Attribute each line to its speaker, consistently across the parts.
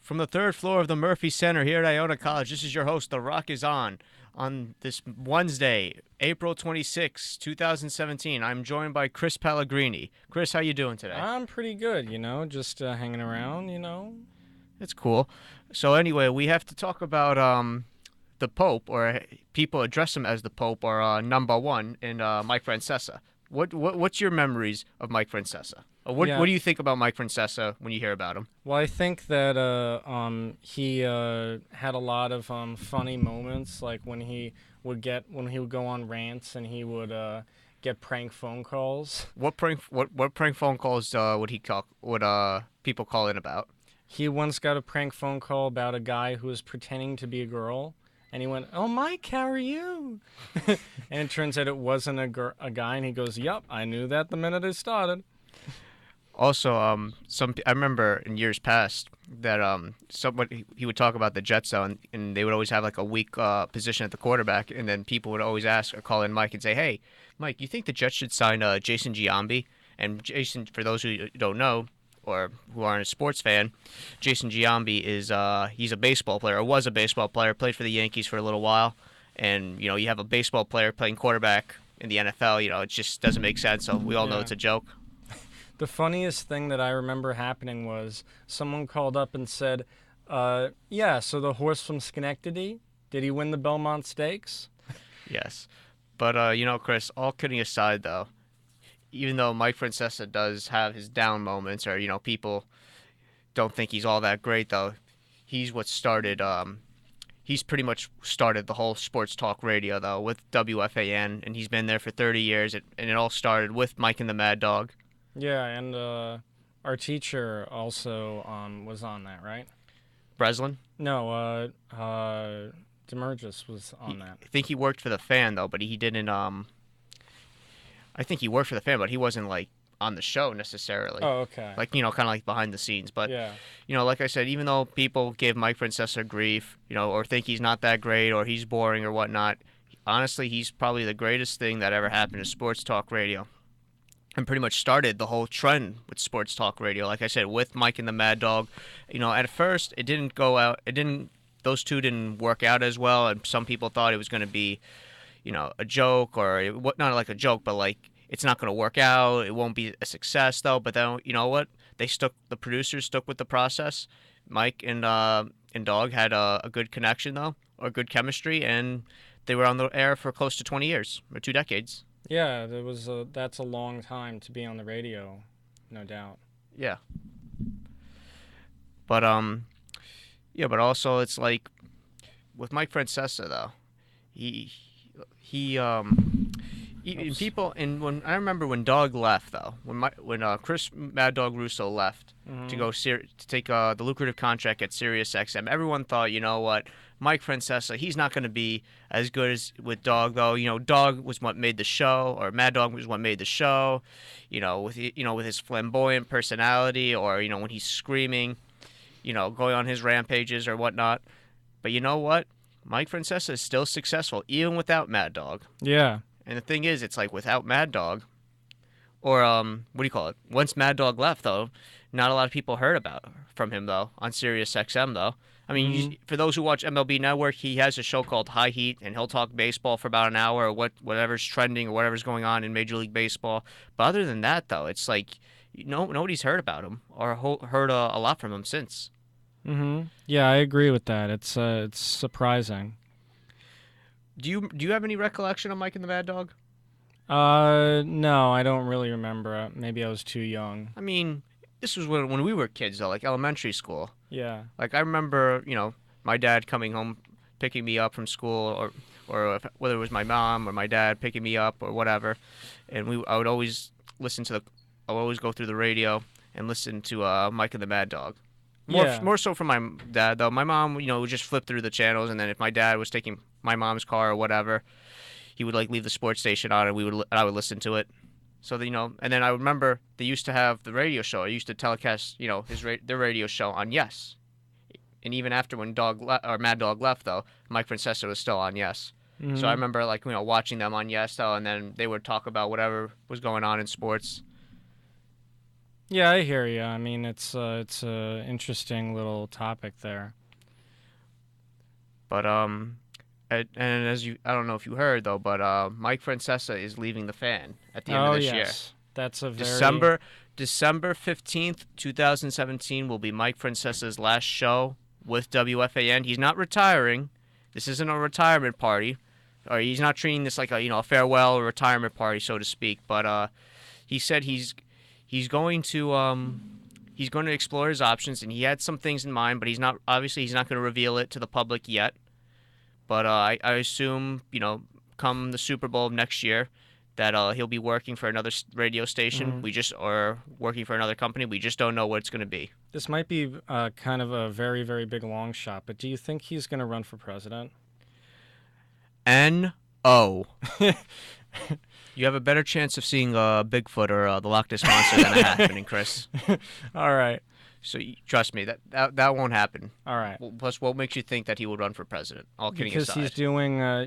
Speaker 1: From the third floor of the Murphy Center here at Iona College, this is your host, The Rock is on this Wednesday, April 26, 2017. I'm joined by Chris Pellegrini. Chris, how you doing today?
Speaker 2: I'm pretty good, just hanging around.
Speaker 1: It's cool. So anyway, we have to talk about the Pope, or people address him as the Pope, or number one, in Mike Francesa. What's your memories of Mike Francesa? What
Speaker 2: Yeah,
Speaker 1: do you think about Mike Francesa when you hear about him?
Speaker 2: well, I think that he had a lot of funny moments, like when he would go on rants and he would get prank phone calls.
Speaker 1: What prank phone calls would people call in about?
Speaker 2: He once got a prank phone call about a guy who was pretending to be a girl, and he went, "Oh, Mike, how are you?" And it turns out it wasn't a guy, and he goes, "Yup, I knew that the minute it started."
Speaker 1: Also, I remember in years past that somebody he would talk about the Jets though, and they would always have like a weak position at the quarterback, and then people would always ask or call in Mike and say, "Hey, Mike, you think the Jets should sign Jason Giambi?" And Jason, for those who don't know or who aren't a sports fan, Jason Giambi is he's a baseball player, or was a baseball player, played for the Yankees for a little while, and you have a baseball player playing quarterback in the NFL. It just doesn't make sense. So we all know
Speaker 2: Yeah.
Speaker 1: it's a joke.
Speaker 2: The funniest thing that I remember happening was someone called up and said, yeah, so the horse from Schenectady, did he win the Belmont Stakes?
Speaker 1: Yes. But, Chris, all kidding aside, though, even though Mike Francesa does have his down moments or, people don't think he's all that great, though, he's what started, he's pretty much started the whole sports talk radio, though, with WFAN, and he's been there for 30 years, and it all started with Mike and the Mad Dog.
Speaker 2: Yeah, and our teacher also was on that, right?
Speaker 1: Breslin.
Speaker 2: No, Demergis was on that.
Speaker 1: I think he worked for the fan, though, but he didn't, I think he worked for the fan, but he wasn't, like, on the show necessarily.
Speaker 2: Oh, okay.
Speaker 1: Like, kind of like behind the scenes. But,
Speaker 2: Yeah.
Speaker 1: like I said, even though people give Mike Francesa grief, or think he's not that great or he's boring or whatnot, honestly, he's probably the greatest thing that ever happened to sports talk radio. And pretty much started the whole trend with sports talk radio. Like I said, with Mike and the Mad Dog, at first it didn't go out. Those two didn't work out as well, and some people thought it was going to be, a joke, or not like a joke, but like it's not going to work out. It won't be a success though. But then you know what? The producers stuck with the process. Mike and Dog had a good connection though, or good chemistry, and they were on the air for close to 20 years or 2 decades.
Speaker 2: Yeah, that's a long time to be on the radio, no doubt.
Speaker 1: Yeah. But yeah, but also it's like with Mike Francesa though, he he even
Speaker 2: Oops.
Speaker 1: people, and when I remember when Dog left though, when Chris Mad Dog Russo left to
Speaker 2: Hmm.
Speaker 1: go to take the lucrative contract at Sirius XM, everyone thought, you know what, Mike Francesa, he's not going to be as good as with Dog though. Dog was what made the show, or Mad Dog was what made the show. With his flamboyant personality, or when he's screaming, going on his rampages or whatnot. But you know what? Mike Francesa is still successful even without Mad Dog.
Speaker 2: Yeah.
Speaker 1: And the thing is, it's like without Mad Dog, or what do you call it? Once Mad Dog left, though, not a lot of people heard about from him though on Sirius XM though. I mean,
Speaker 2: Hmm.
Speaker 1: for those who watch MLB Network, he has a show called High Heat, and he'll talk baseball for about an hour, or whatever's trending or whatever's going on in Major League Baseball. But other than that, though, it's like nobody's heard about him or heard a lot from him since.
Speaker 2: Hmm. Yeah, I agree with that. It's surprising.
Speaker 1: Do you have any recollection of Mike and the Mad Dog?
Speaker 2: No, I don't really remember. Maybe I was too young.
Speaker 1: I mean, this was when we were kids though, like elementary school.
Speaker 2: Yeah.
Speaker 1: Like I remember, my dad coming home, picking me up from school, whether it was my mom or my dad picking me up or whatever, and I would always I would always go through the radio and listen to Mike and the Mad Dog.
Speaker 2: Yeah.
Speaker 1: More so from my dad though. My mom, would just flip through the channels, and then if my dad was taking my mom's car or whatever, he would like leave the sports station on, and I would listen to it. So that, and then I remember they used to have the radio show. I used to telecast, their radio show on Yes. And even after when or Mad Dog left though, Mike Francesa was still on Yes. So I
Speaker 2: Hmm.
Speaker 1: remember like watching them on Yes though, and then they would talk about whatever was going on in sports.
Speaker 2: Yeah, I hear you. I mean, it's a interesting little topic there.
Speaker 1: But and as you, I don't know if you heard though, but Mike Francesa is leaving the fan at the end of
Speaker 2: Oh
Speaker 1: this year.
Speaker 2: yes, that's a very
Speaker 1: December 15th, 2017 will be Mike Francesa's last show with WFAN. He's not retiring. This isn't a retirement party, or he's not treating this like a farewell or retirement party, so to speak. But he said he's going to explore his options, and he had some things in mind, but he's not going to reveal it to the public yet. But I assume come the Super Bowl of next year that he'll be working for another radio station.
Speaker 2: mhm.
Speaker 1: Or working for another company. We just don't know what it's going to be.
Speaker 2: This might be kind of a very, very big long shot, but do you think he's going to run for president?
Speaker 1: No. You have a better chance of seeing Bigfoot or the Loch Ness monster than that happening, Chris.
Speaker 2: All right.
Speaker 1: So trust me, that won't happen.
Speaker 2: All right.
Speaker 1: Plus, what makes you think that he would run for president? All kidding
Speaker 2: Because
Speaker 1: aside.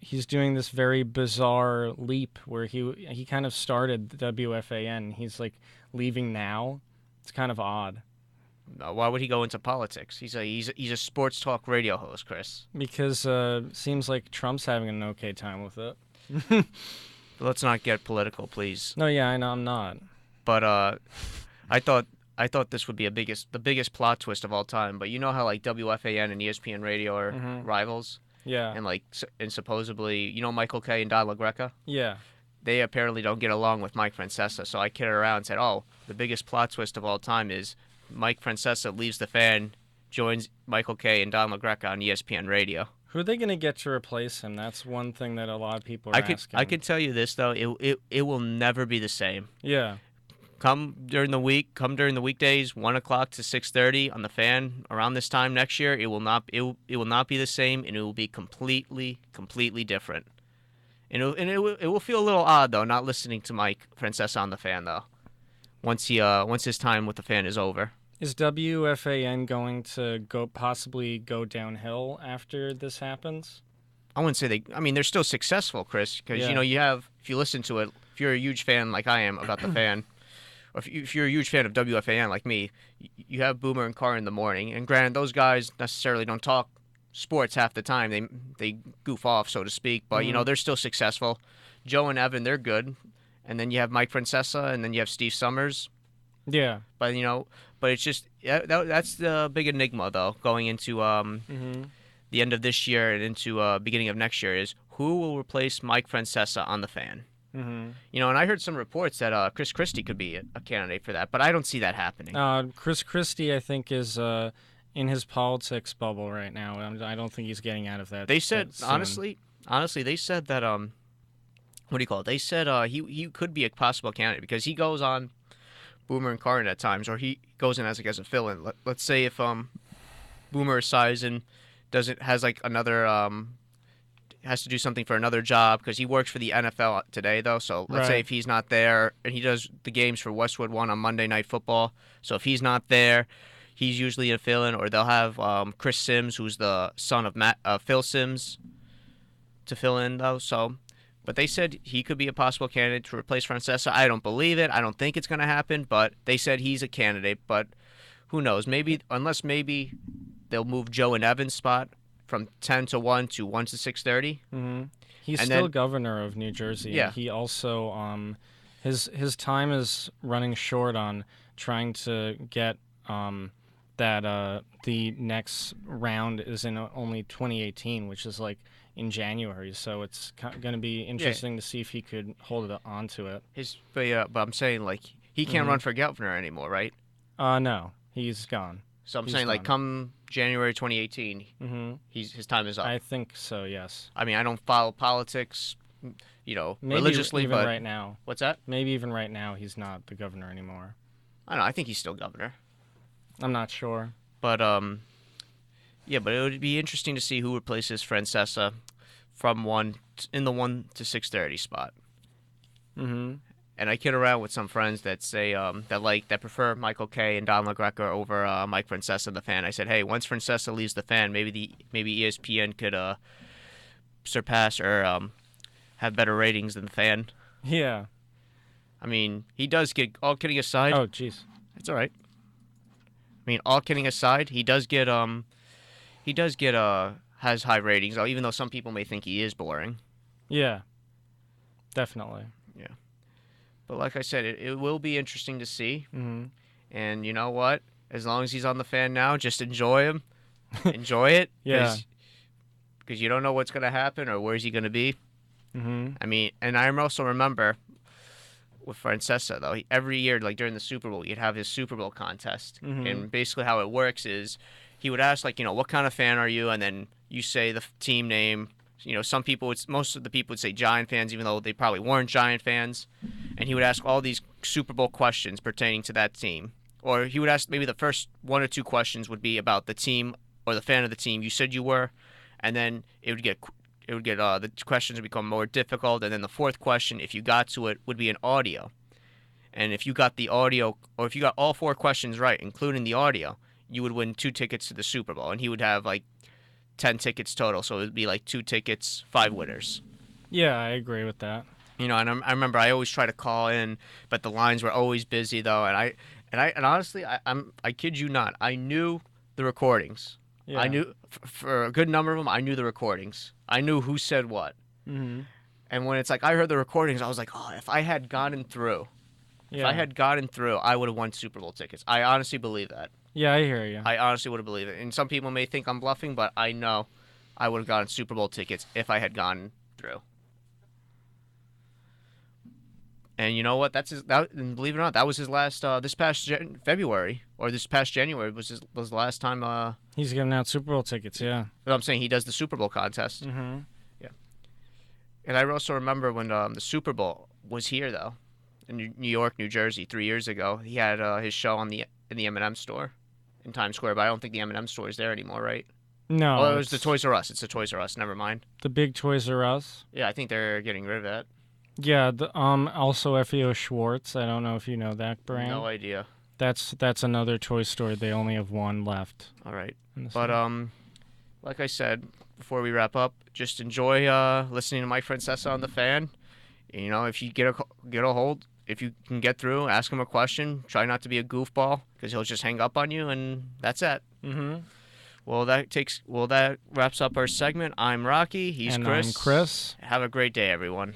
Speaker 2: he's doing this very bizarre leap where he kind of started the WFAN. He's like leaving now. It's kind of odd
Speaker 1: Why would he go into politics? He's a sports talk radio host, Chris.
Speaker 2: because seems like Trump's having an okay time with it.
Speaker 1: But let's not get political, please.
Speaker 2: No, yeah, I know I'm not.
Speaker 1: But I thought this would be the biggest plot twist of all time. But you know how like WFAN and ESPN Radio are rivals,
Speaker 2: Yeah.
Speaker 1: and supposedly Michael Kay and Don LaGreca,
Speaker 2: Yeah.
Speaker 1: they apparently don't get along with Mike Francesa. So I kidded around and said, oh, the biggest plot twist of all time is Mike Francesa leaves the fan, joins Michael Kay and Don LaGreca on ESPN Radio.
Speaker 2: Who are they going to get to replace him? That's one thing that a lot of people are asking.
Speaker 1: I could tell you this though, it will never be the same.
Speaker 2: Yeah.
Speaker 1: Come during the weekdays, 1 o'clock to 6:30 on the fan around this time next year. It will not be the same, and it will be completely different. And it will feel a little odd though, not listening to Mike Francesa on the fan though. Once his time with the fan is over.
Speaker 2: Is WFAN going to possibly go downhill after this happens?
Speaker 1: I wouldn't say they're still successful, Chris, because
Speaker 2: Yeah.
Speaker 1: if you listen to it, if you're a huge fan like I am about the fan, or if you're a huge fan of WFAN like me, you have Boomer and Carr in the morning. And granted, those guys necessarily don't talk sports half the time. They goof off, so to speak, but they're still successful. Joe and Evan, they're good. And then you have Mike Francesa, and then you have Steve Summers.
Speaker 2: Yeah.
Speaker 1: But it's just that's the big enigma though going into the end of this year and into beginning of next year is who will replace Mike Francesa on the fan. And I heard some reports that Chris Christie could be a candidate for that, but I don't see that happening.
Speaker 2: Chris Christie, I think, is in his politics bubble right now. I don't think he's getting out of that.
Speaker 1: They said
Speaker 2: that soon.
Speaker 1: honestly, they said that what do you call it? They said he could be a possible candidate because he goes on Boomer and Carton at times, or he goes in as a fill-in. Let's say if Boomer sighs and has to do something for another job because he works for the NFL today though. So let's say
Speaker 2: Right.
Speaker 1: if he's not there and he does the games for Westwood One on Monday Night Football. So if he's not there, he's usually a fill-in, or they'll have Chris Sims, who's the son of Phil Sims, to fill in though. So. But they said he could be a possible candidate to replace Francesa. I don't believe it. I don't think it's going to happen, but they said he's a candidate. But who knows? Unless they'll move Joe and Evan's spot from 10 to 1 to 1 to 6:30.
Speaker 2: He's
Speaker 1: And
Speaker 2: still
Speaker 1: then-
Speaker 2: governor of New Jersey.
Speaker 1: Yeah.
Speaker 2: He also his time is running short on trying to get that the next round is in only 2018, which is like in January. So it's going to be interesting to see if he could hold it onto it.
Speaker 1: But I'm saying like he can't run for governor anymore, right?
Speaker 2: No, he's gone.
Speaker 1: So I'm
Speaker 2: He's
Speaker 1: saying like
Speaker 2: gone.
Speaker 1: come January 2018, his time is up.
Speaker 2: I think so. Yes.
Speaker 1: I mean, I don't follow politics,
Speaker 2: Maybe
Speaker 1: religiously,
Speaker 2: even
Speaker 1: but
Speaker 2: right now.
Speaker 1: what's that?
Speaker 2: Maybe even right now he's not the governor anymore.
Speaker 1: I don't know. I think he's still governor.
Speaker 2: I'm not sure.
Speaker 1: But yeah, but it would be interesting to see who replaces Francesa from in the 1 to 6:30 spot. And I kid around with some friends that say that prefer Michael Kay and Don LaGreca over Mike Francesa, the fan. I said, hey, once Francesa leaves the fan, maybe ESPN could surpass or have better ratings than the fan.
Speaker 2: Yeah.
Speaker 1: I mean, he does get, all kidding aside.
Speaker 2: Oh, jeez.
Speaker 1: It's all right. I mean, all kidding aside, he does get has high ratings, even though some people may think he is boring.
Speaker 2: Yeah, definitely.
Speaker 1: Yeah. But like I said, it will be interesting to see.
Speaker 2: Mm-hmm.
Speaker 1: And you know what? As long as he's on the fan now, just enjoy him. Enjoy it.
Speaker 2: Yeah.
Speaker 1: Because you don't know what's going to happen or where's he going to be.
Speaker 2: Mm-hmm.
Speaker 1: I mean, and I also remember with Francesa, though, every year, like during the Super Bowl, you'd have his Super Bowl contest.
Speaker 2: Mm-hmm.
Speaker 1: And basically how it works is he would ask, like, what kind of fan are you? And then you say the team name. Most of the people would say Giant fans, even though they probably weren't Giant fans. And he would ask all these Super Bowl questions pertaining to that team. Or he would ask maybe the first one or two questions would be about the team or the fan of the team you said you were. And then the questions would become more difficult. And then the fourth question, if you got to it, would be an audio. And if you got the audio, or if you got all four questions right, including the audio, you would win 2 tickets to the Super Bowl. And he would have like 10 tickets total, so it would be like 2 tickets, 5 winners.
Speaker 2: Yeah, I agree with that.
Speaker 1: And I remember I always try to call in, but the lines were always busy though. And honestly, I kid you not, I knew the recordings.
Speaker 2: Yeah.
Speaker 1: I knew for a good number of them, I knew the recordings. I knew who said what.
Speaker 2: Mm-hmm.
Speaker 1: And when it's like I heard the recordings, I was like, oh, if I had gotten through, I would have won Super Bowl tickets. I honestly believe that.
Speaker 2: Yeah, I hear you.
Speaker 1: I honestly would have believed it. And some people may think I'm bluffing, but I know I would have gotten Super Bowl tickets if I had gone through. And you know what? And believe it or not, that was his last. This past February or this past January was the last time.
Speaker 2: He's giving out Super Bowl tickets. Yeah.
Speaker 1: I'm saying he does the Super Bowl contest.
Speaker 2: Mm-hmm.
Speaker 1: Yeah. And I also remember when the Super Bowl was here though, in New York, New Jersey, 3 years ago. He had his show in the M&M store in Times Square, but I don't think the M&M store is there anymore, right?
Speaker 2: No.
Speaker 1: Oh, it was the Toys R Us. It's the Toys R Us. Never mind.
Speaker 2: The big Toys R Us.
Speaker 1: Yeah, I think they're getting rid of that.
Speaker 2: Yeah. Also F.E.O. Schwartz. I don't know if you know that brand.
Speaker 1: No idea.
Speaker 2: That's another toy store. They only have one left.
Speaker 1: All right. But like I said before we wrap up, just enjoy listening to Mike Francesa on the fan. If you get a hold, if you can get through, ask him a question. Try not to be a goofball because he'll just hang up on you, and that's it.
Speaker 2: Mm-hmm.
Speaker 1: Well, that wraps up our segment. I'm Rocky. He's
Speaker 2: and
Speaker 1: Chris.
Speaker 2: I'm Chris.
Speaker 1: Have a great day, everyone.